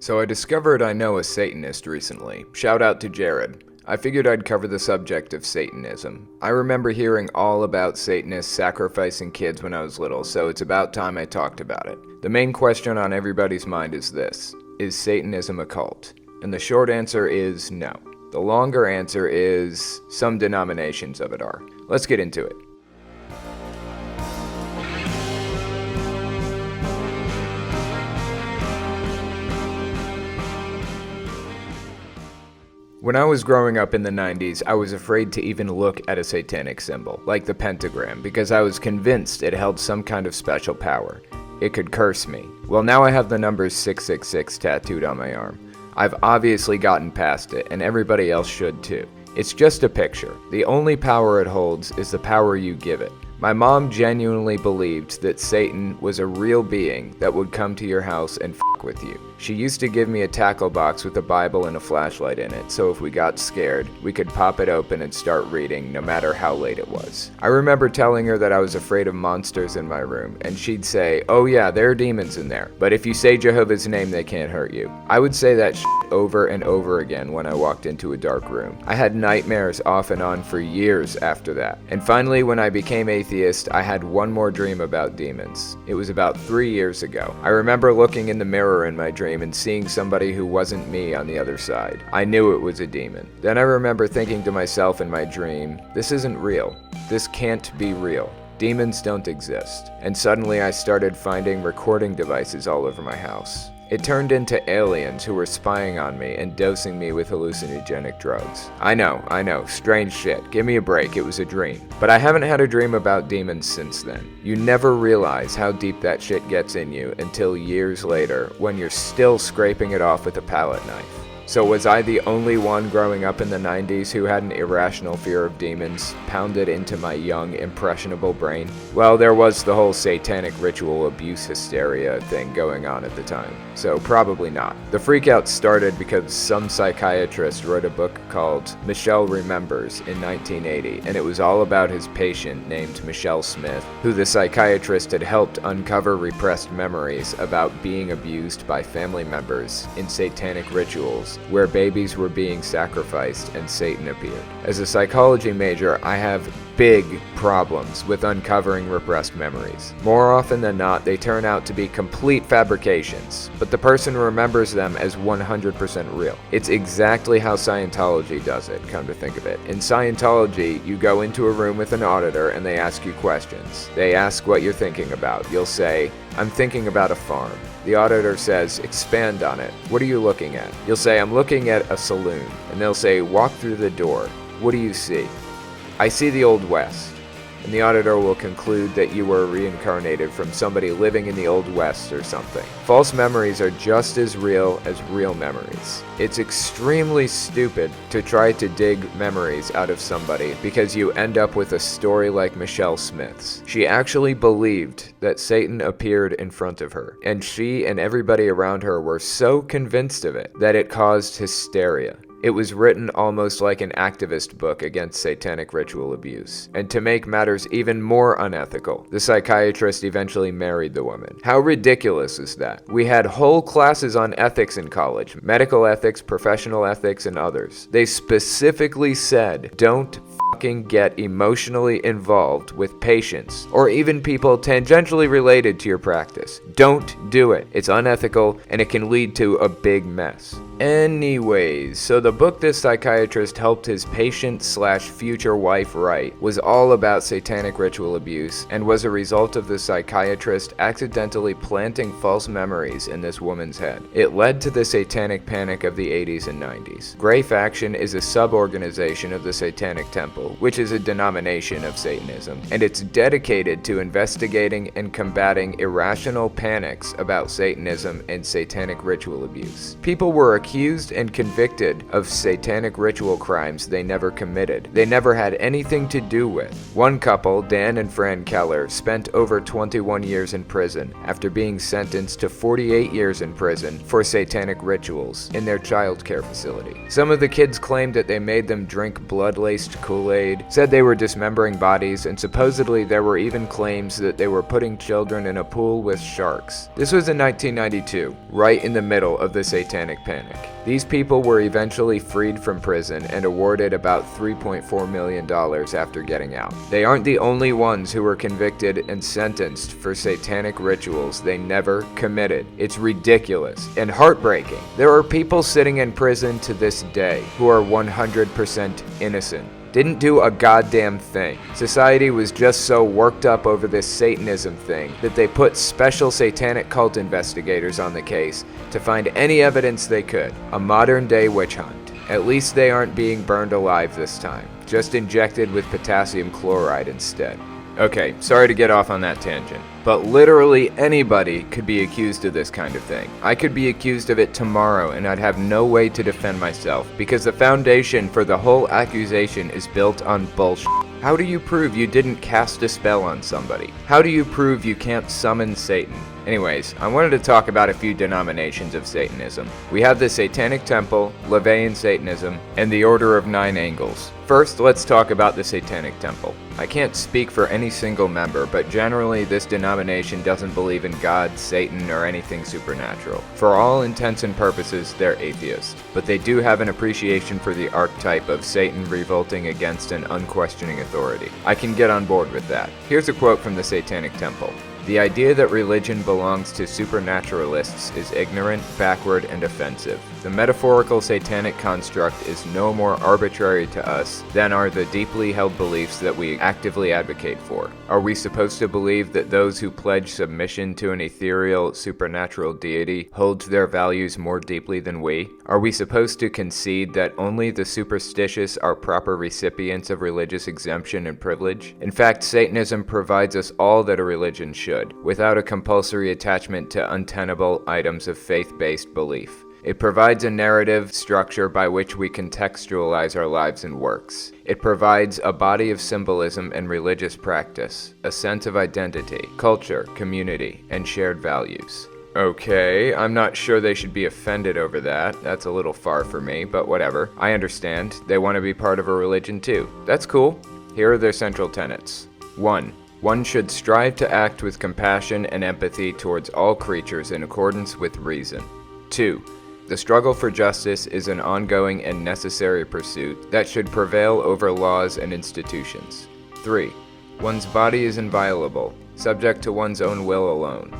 So I discovered I know a Satanist recently. Shout out to Jared. I figured I'd cover the subject of Satanism. I remember hearing all about Satanists sacrificing kids when I was little, so it's about time I talked about it. The main question on everybody's mind is this: is Satanism a cult? And the short answer is no. The longer answer is some denominations of it are. Let's get into it. When I was growing up in the 90s, I was afraid to even look at a satanic symbol, like the pentagram, because I was convinced it held some kind of special power. It could curse me. Well, now I have the numbers 666 tattooed on my arm. I've obviously gotten past it, and everybody else should too. It's just a picture. The only power it holds is the power you give it. My mom genuinely believed that Satan was a real being that would come to your house and f*** with you. She used to give me a tackle box with a Bible and a flashlight in it, so if we got scared, we could pop it open and start reading no matter how late it was. I remember telling her that I was afraid of monsters in my room, and she'd say, "Oh yeah, there are demons in there, but if you say Jehovah's name, they can't hurt you." I would say that shit over and over again when I walked into a dark room. I had nightmares off and on for years after that, and finally when I became atheist, I had one more dream about demons. It was about 3 years ago. I remember looking in the mirror in my dream and seeing somebody who wasn't me on the other side. I knew it was a demon. Then I remember thinking to myself in my dream, this isn't real. This can't be real. Demons don't exist. And suddenly I started finding recording devices all over my house. It turned into aliens who were spying on me and dosing me with hallucinogenic drugs. I know, strange shit. Give me a break, it was a dream. But I haven't had a dream about demons since then. You never realize how deep that shit gets in you until years later, when you're still scraping it off with a palette knife. So was I the only one growing up in the 90s who had an irrational fear of demons pounded into my young, impressionable brain? Well, there was the whole satanic ritual abuse hysteria thing going on at the time, so probably not. The freakout started because some psychiatrist wrote a book called Michelle Remembers in 1980, and it was all about his patient named Michelle Smith, who the psychiatrist had helped uncover repressed memories about being abused by family members in satanic rituals where babies were being sacrificed and Satan appeared. As a psychology major, I have big problems with uncovering repressed memories. More often than not, they turn out to be complete fabrications, but the person remembers them as 100% real. It's exactly how Scientology does it, come to think of it. In Scientology, you go into a room with an auditor and they ask you questions. They ask what you're thinking about. You'll say, "I'm thinking about a farm." The auditor says, "Expand on it. What are you looking at?" You'll say, "I'm looking at a saloon." And they'll say, "Walk through the door. What do you see?" "I see the Old West." And the auditor will conclude that you were reincarnated from somebody living in the Old West or something. False memories are just as real as real memories. It's extremely stupid to try to dig memories out of somebody because you end up with a story like Michelle Smith's. She actually believed that Satan appeared in front of her, and she and everybody around her were so convinced of it that it caused hysteria. It was written almost like an activist book against satanic ritual abuse. And to make matters even more unethical, the psychiatrist eventually married the woman. How ridiculous is that? We had whole classes on ethics in college, medical ethics, professional ethics, and others. They specifically said, don't fucking get emotionally involved with patients or even people tangentially related to your practice. Don't do it. It's unethical and it can lead to a big mess. Anyways, so the book this psychiatrist helped his patient/future wife write was all about satanic ritual abuse and was a result of the psychiatrist accidentally planting false memories in this woman's head. It led to the satanic panic of the 80s and 90s. Grey Faction is a sub-organization of the Satanic Temple, which is a denomination of Satanism, and it's dedicated to investigating and combating irrational panics about Satanism and satanic ritual abuse. People were accused and convicted of satanic ritual crimes they never committed. They never had anything to do with. One couple, Dan and Fran Keller, spent over 21 years in prison after being sentenced to 48 years in prison for satanic rituals in their child care facility. Some of the kids claimed that they made them drink blood-laced Kool-Aid, said they were dismembering bodies, and supposedly there were even claims that they were putting children in a pool with sharks. This was in 1992, right in the middle of the Satanic Panic. These people were eventually freed from prison and awarded about $3.4 million after getting out. They aren't the only ones who were convicted and sentenced for satanic rituals they never committed. It's ridiculous and heartbreaking. There are people sitting in prison to this day who are 100% innocent. Didn't do a goddamn thing. Society was just so worked up over this Satanism thing that they put special satanic cult investigators on the case to find any evidence they could. A modern day witch hunt. At least they aren't being burned alive this time, just injected with potassium chloride instead. Okay, sorry to get off on that tangent, but literally anybody could be accused of this kind of thing. I could be accused of it tomorrow and I'd have no way to defend myself because the foundation for the whole accusation is built on bullshit. How do you prove you didn't cast a spell on somebody? How do you prove you can't summon Satan? Anyways, I wanted to talk about a few denominations of Satanism. We have the Satanic Temple, Laveyan Satanism, and the Order of Nine Angles. First, let's talk about the Satanic Temple. I can't speak for any single member, but generally this denomination doesn't believe in God, Satan, or anything supernatural. For all intents and purposes, they're atheists, but they do have an appreciation for the archetype of Satan revolting against an unquestioning authority. I can get on board with that. Here's a quote from the Satanic Temple. The idea that religion belongs to supernaturalists is ignorant, backward, and offensive. The metaphorical satanic construct is no more arbitrary to us than are the deeply held beliefs that we actively advocate for. Are we supposed to believe that those who pledge submission to an ethereal, supernatural deity hold their values more deeply than we? Are we supposed to concede that only the superstitious are proper recipients of religious exemption and privilege? In fact, Satanism provides us all that a religion should, without a compulsory attachment to untenable items of faith-based belief. It provides a narrative structure by which we contextualize our lives and works. It provides a body of symbolism and religious practice, a sense of identity, culture, community, and shared values. Okay, I'm not sure they should be offended over that. That's a little far for me, but whatever. I understand. They want to be part of a religion too. That's cool. Here are their central tenets. 1. One should strive to act with compassion and empathy towards all creatures in accordance with reason. 2. The struggle for justice is an ongoing and necessary pursuit that should prevail over laws and institutions. 3. One's body is inviolable, subject to one's own will alone.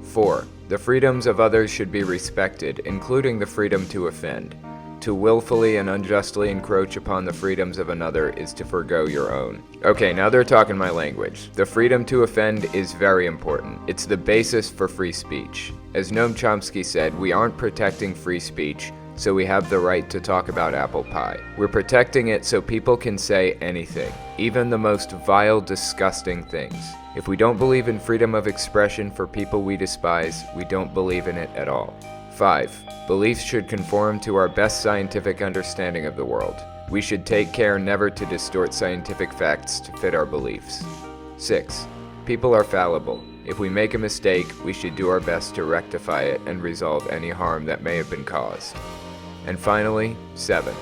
4. The freedoms of others should be respected, including the freedom to offend. To willfully and unjustly encroach upon the freedoms of another is to forgo your own. Okay, now they're talking my language. The freedom to offend is very important. It's the basis for free speech. As Noam Chomsky said, we aren't protecting free speech, so we have the right to talk about apple pie. We're protecting it so people can say anything, even the most vile, disgusting things. If we don't believe in freedom of expression for people we despise, we don't believe in it at all. 5. Beliefs should conform to our best scientific understanding of the world. We should take care never to distort scientific facts to fit our beliefs. 6. People are fallible. If we make a mistake, we should do our best to rectify it and resolve any harm that may have been caused. And finally, 7.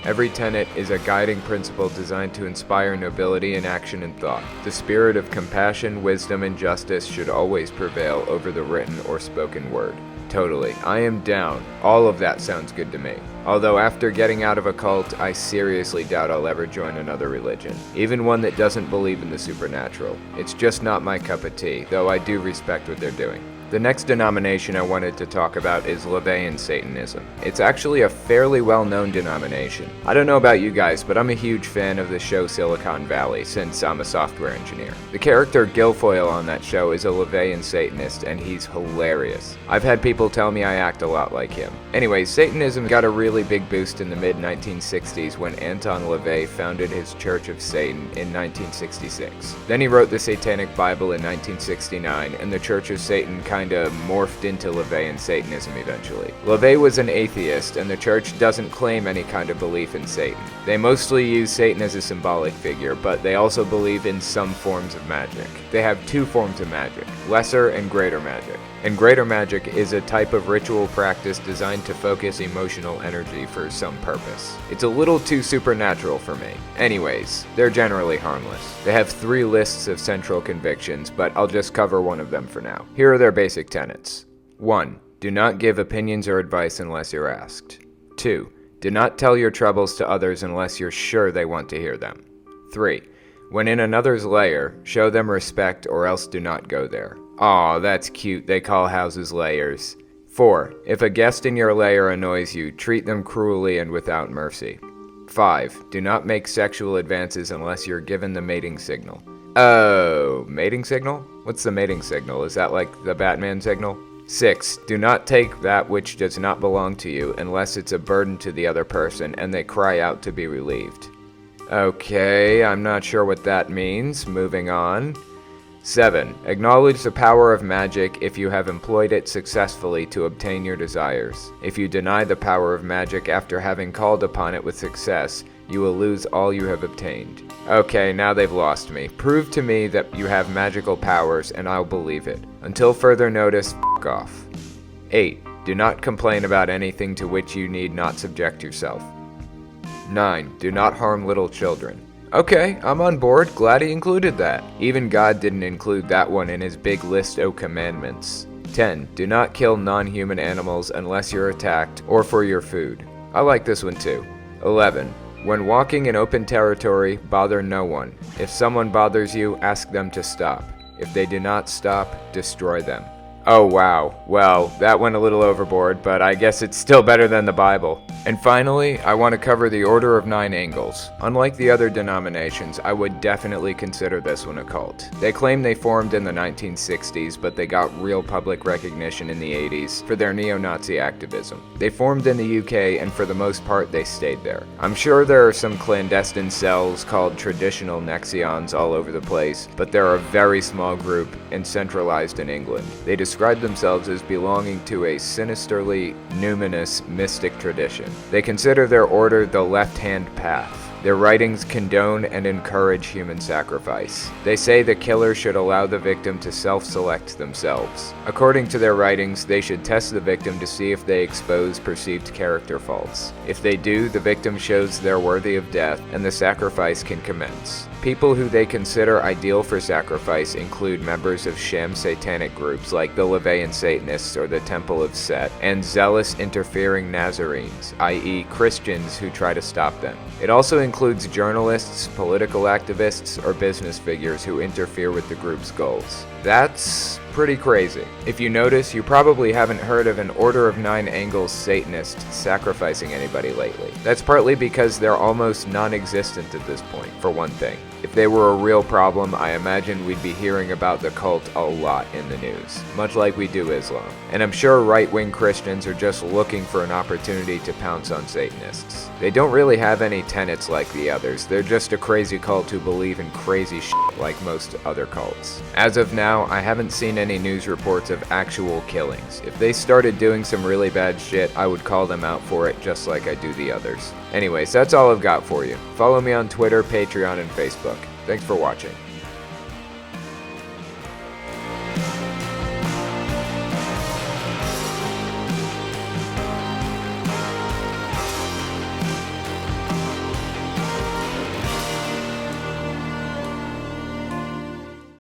Every tenet is a guiding principle designed to inspire nobility in action and thought. The spirit of compassion, wisdom, and justice should always prevail over the written or spoken word. Totally. I am down. All of that sounds good to me. Although after getting out of a cult, I seriously doubt I'll ever join another religion. Even one that doesn't believe in the supernatural. It's just not my cup of tea, though I do respect what they're doing. The next denomination I wanted to talk about is Laveyan Satanism. It's actually a fairly well-known denomination. I don't know about you guys, but I'm a huge fan of the show Silicon Valley, since I'm a software engineer. The character Guilfoyle on that show is a Laveyan Satanist, and he's hilarious. I've had people tell me I act a lot like him. Anyways, Satanism got a really big boost in the mid-1960s when Anton LaVey founded his Church of Satan in 1966. Then he wrote the Satanic Bible in 1969, and the Church of Satan kind kinda morphed into Laveyan Satanism eventually. LaVey was an atheist, and the church doesn't claim any kind of belief in Satan. They mostly use Satan as a symbolic figure, but they also believe in some forms of magic. They have two forms of magic, lesser and greater magic. And greater magic is a type of ritual practice designed to focus emotional energy for some purpose. It's a little too supernatural for me. Anyways, they're generally harmless. They have 3 lists of central convictions, but I'll just cover one of them for now. Here are their basic tenets. 1. Do not give opinions or advice unless you're asked. 2. Do not tell your troubles to others unless you're sure they want to hear them. 3. When in another's lair, show them respect or else do not go there. Aw, that's cute, they call houses lairs. 4. If a guest in your lair annoys you, treat them cruelly and without mercy. 5. Do not make sexual advances unless you're given the mating signal. Oh, mating signal? What's the mating signal? Is that like the Batman signal? 6. Do not take that which does not belong to you unless it's a burden to the other person and they cry out to be relieved. Okay, I'm not sure what that means. Moving on. 7. Acknowledge the power of magic if you have employed it successfully to obtain your desires. If you deny the power of magic after having called upon it with success, you will lose all you have obtained. Okay, now they've lost me. Prove to me that you have magical powers and I'll believe it. Until further notice, f*** off. 8. Do not complain about anything to which you need not subject yourself. 9. Do not harm little children. Okay, I'm on board. Glad he included that. Even God didn't include that one in his big list of commandments. 10. Do not kill non-human animals unless you're attacked or for your food. I like this one too. 11. When walking in open territory, bother no one. If someone bothers you, ask them to stop. If they do not stop, destroy them. Oh wow, well, that went a little overboard, but I guess it's still better than the Bible. And finally, I want to cover the Order of Nine Angles. Unlike the other denominations, I would definitely consider this one a cult. They claim they formed in the 1960s, but they got real public recognition in the 80s for their neo-Nazi activism. They formed in the UK, and for the most part, they stayed there. I'm sure there are some clandestine cells called traditional Nexions all over the place, but they're a very small group and centralized in England. They describe themselves as belonging to a sinisterly numinous mystic tradition. They consider their order the left-hand path. Their writings condone and encourage human sacrifice. They say the killer should allow the victim to self-select themselves. According to their writings, they should test the victim to see if they expose perceived character faults. If they do, the victim shows they're worthy of death, and the sacrifice can commence. People who they consider ideal for sacrifice include members of sham satanic groups like the Laveyan Satanists or the Temple of Set, and zealous interfering Nazarenes, i.e. Christians who try to stop them. It also includes journalists, political activists, or business figures who interfere with the group's goals. That's pretty crazy. If you notice, you probably haven't heard of an Order of Nine Angles Satanist sacrificing anybody lately. That's partly because they're almost non-existent at this point, for one thing. If they were a real problem, I imagine we'd be hearing about the cult a lot in the news, much like we do Islam. And I'm sure right-wing Christians are just looking for an opportunity to pounce on Satanists. They don't really have any tenets like the others, they're just a crazy cult who believe in crazy shit like most other cults. As of now, I haven't seen any news reports of actual killings. If they started doing some really bad shit, I would call them out for it just like I do the others. Anyways, that's all I've got for you. Follow me on Twitter, Patreon, and Facebook. Thanks for watching.